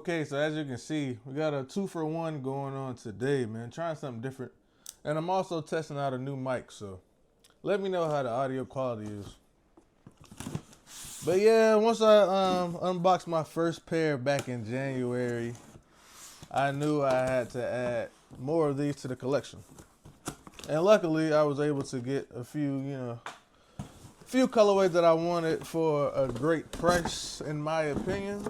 Okay, so as you can see, we got a 2-for-1 going on today, man. Trying something different. And I'm also testing out a new mic, so let me know how the audio quality is. But yeah, once I unboxed my first pair back in January, I knew I had to add more of these to the collection. And luckily, I was able to get a few colorways that I wanted for a great price, in my opinion.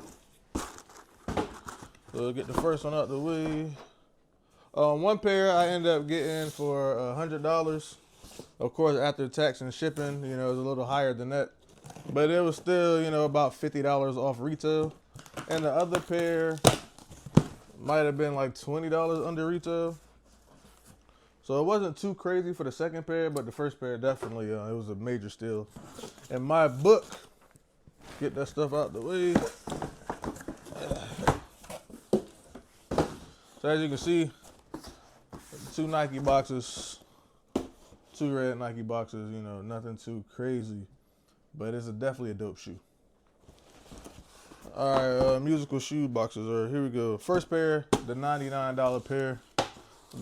So we'll get the first one out the way. One pair I ended up getting for $100. Of course, after tax and shipping, it was a little higher than that. But it was still, about $50 off retail. And the other pair might have been like $20 under retail. So it wasn't too crazy for the second pair, but the first pair definitely, it was a major steal. In my book, get that stuff out the way. So as you can see, 2 Nike boxes, 2 red Nike boxes, nothing too crazy, but it's definitely a dope shoe. All right, musical shoe boxes are here we go. First pair, the $99 pair.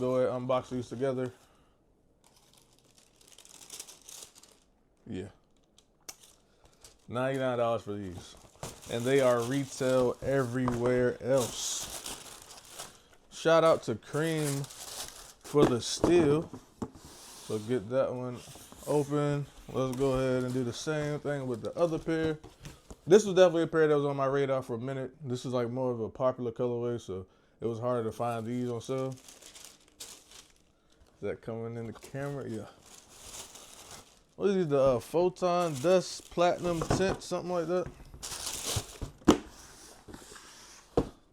Go ahead, unbox these together. Yeah, $99 for these, and they are retail everywhere else. Shout out to Cream for the steal. So get that one open. Let's go ahead and do the same thing with the other pair. This was definitely a pair that was on my radar for a minute. This is like more of a popular colorway, so it was harder to find these on sale. Is that coming in the camera? Yeah. What is these? The Photon Dust Platinum Tint, something like that.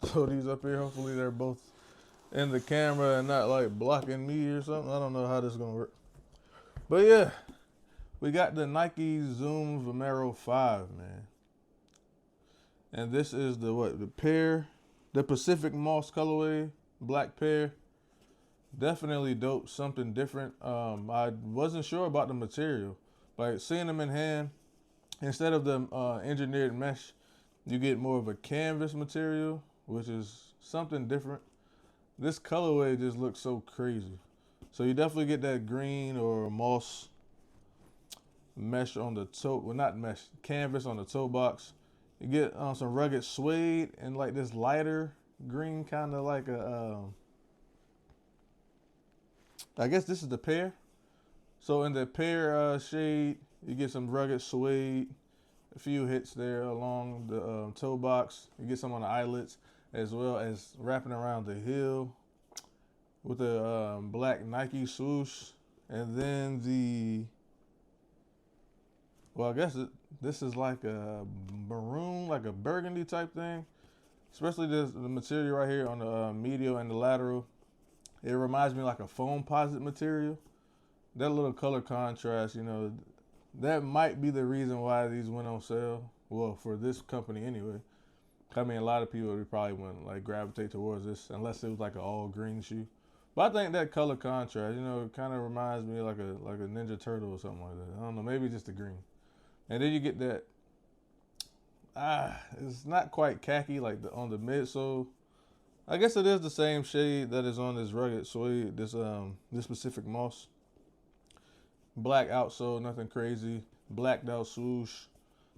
Throw these up here. Hopefully they're both in the camera and not like blocking me or something. I don't know how this is gonna work. But yeah, we got the Nike Zoom Vomero 5, man. And this is the pair, the Pacific Moss colorway, black pair. Definitely dope, something different. I wasn't sure about the material. Like seeing them in hand, instead of the engineered mesh, you get more of a canvas material, which is something different. This colorway just looks so crazy. So you definitely get that green or moss mesh on the toe. Well, not mesh, canvas on the toe box. You get some rugged suede and like this lighter green, kind of like a. I guess this is the pear. So in the pear shade, you get some rugged suede. A few hits there along the toe box. You get some on the eyelets, as well as wrapping around the heel with a black Nike swoosh. And then I guess this is like a maroon, like a burgundy type thing. Especially the material right here on the medial and the lateral. It reminds me like a foam-posite material. That little color contrast, that might be the reason why these went on sale. Well, for this company anyway. I mean, a lot of people probably wouldn't like gravitate towards this unless it was like an all green shoe. But I think that color contrast, it kind of reminds me like a Ninja Turtle or something like that. I don't know, maybe just the green. And then you get that. It's not quite khaki like on the midsole. I guess it is the same shade that is on this rugged suede, this Pacific Moss. Black outsole, nothing crazy. Blacked out swoosh.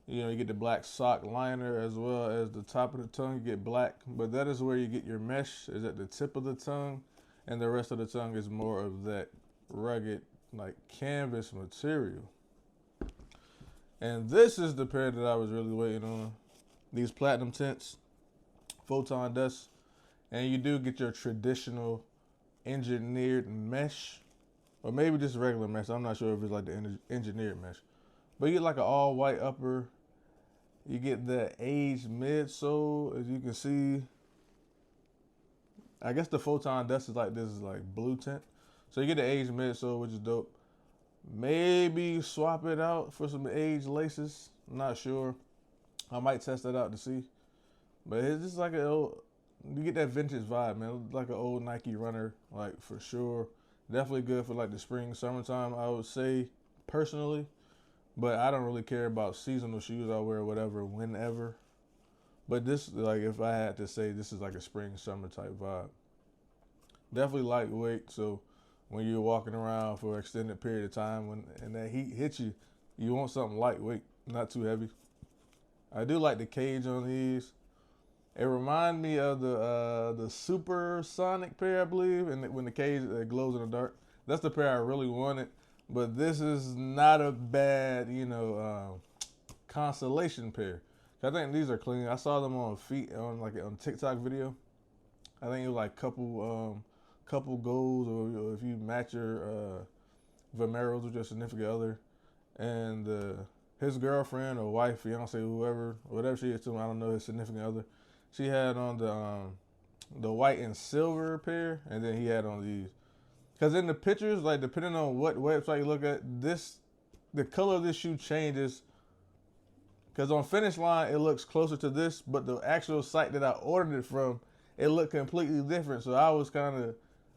You get the black sock liner as well as the top of the tongue. You get black, but that is where you get your mesh, is at the tip of the tongue, and the rest of the tongue is more of that rugged, like canvas material. And this is the pair that I was really waiting on. These platinum tints, Photon Dust, and you do get your traditional engineered mesh, or maybe just regular mesh. I'm not sure if it's like the engineered mesh. But you get like an all white upper. You get the aged midsole, as you can see. I guess the Photon Dust is like this is like blue tint. So you get the aged midsole, which is dope. Maybe swap it out for some aged laces. I'm not sure. I might test that out to see. But it's just like you get that vintage vibe, man. Like an old Nike runner, like for sure. Definitely good for like the spring, summertime, I would say, personally. But I don't really care about seasonal shoes. I'll wear whatever, whenever. But this, like, if I had to say, this is like a spring summer type vibe. Definitely lightweight. So when you're walking around for an extended period of time, and that heat hits you, you want something lightweight, not too heavy. I do like the cage on these. It reminds me of the Supersonic pair, I believe, and when the cage glows in the dark. That's the pair I really wanted. But this is not a bad, constellation pair. I think these are clean. I saw them on feet on TikTok video. I think it was like couple goals, or if you match your Vomeros with your significant other, and his girlfriend or wife, fiance, whatever she is to him, I don't know, his significant other. She had on the white and silver pair, and then he had on these. Because in the pictures, like depending on what website you look at, the color of this shoe changes. Because on Finish Line, it looks closer to this, but the actual site that I ordered it from, it looked completely different. So I was kind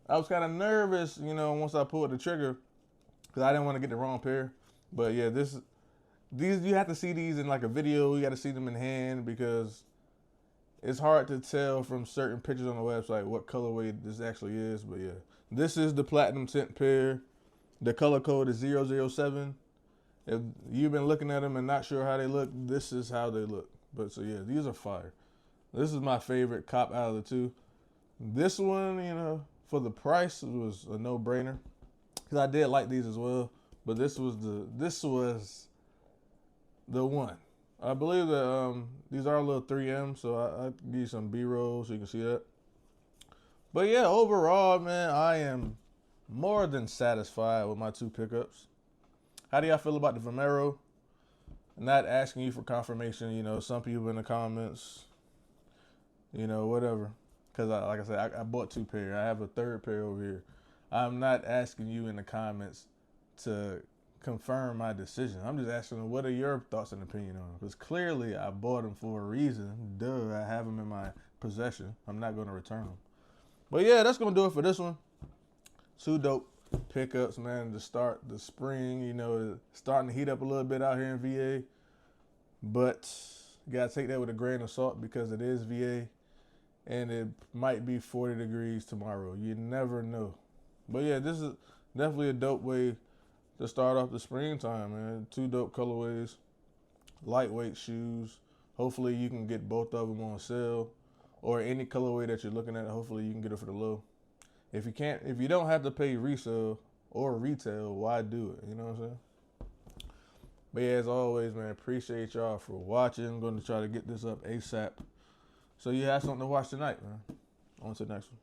of nervous, once I pulled the trigger, because I didn't want to get the wrong pair. But yeah, these you have to see these in like a video. You got to see them in hand because it's hard to tell from certain pictures on the website what colorway this actually is. But yeah, this is the Platinum Tint pair. The color code is 007. If you've been looking at them and not sure how they look, this is how they look. But so yeah, these are fire. This is my favorite cop out of the two. This one, for the price, it was a no-brainer. Because I did like these as well. But this was the one. I believe that these are a little 3M, so I'll give you some B-roll so you can see that. But yeah, overall, man, I am more than satisfied with my two pickups. How do y'all feel about the Vomero? Not asking you for confirmation, some people in the comments, whatever. Because, like I said, I bought two pairs. I have a third pair over here. I'm not asking you in the comments to confirm my decision. I'm just asking, what are your thoughts and opinion on them? Because clearly I bought them for a reason. Duh, I have them in my possession. I'm not going to return them. But yeah, that's going to do it for this one. Two dope pickups, man, to start the spring. Starting to heat up a little bit out here in VA. But you got to take that with a grain of salt because it is VA. And it might be 40 degrees tomorrow. You never know. But yeah, this is definitely a dope way to start off the springtime, man. Two dope colorways, lightweight shoes. Hopefully you can get both of them on sale, or any colorway that you're looking at. Hopefully you can get it for the low. If you don't have to pay resale or retail, why do it? You know what I'm saying? But yeah, as always, man, appreciate y'all for watching. I'm going to try to get this up ASAP, so you have something to watch tonight, man. On to the next one.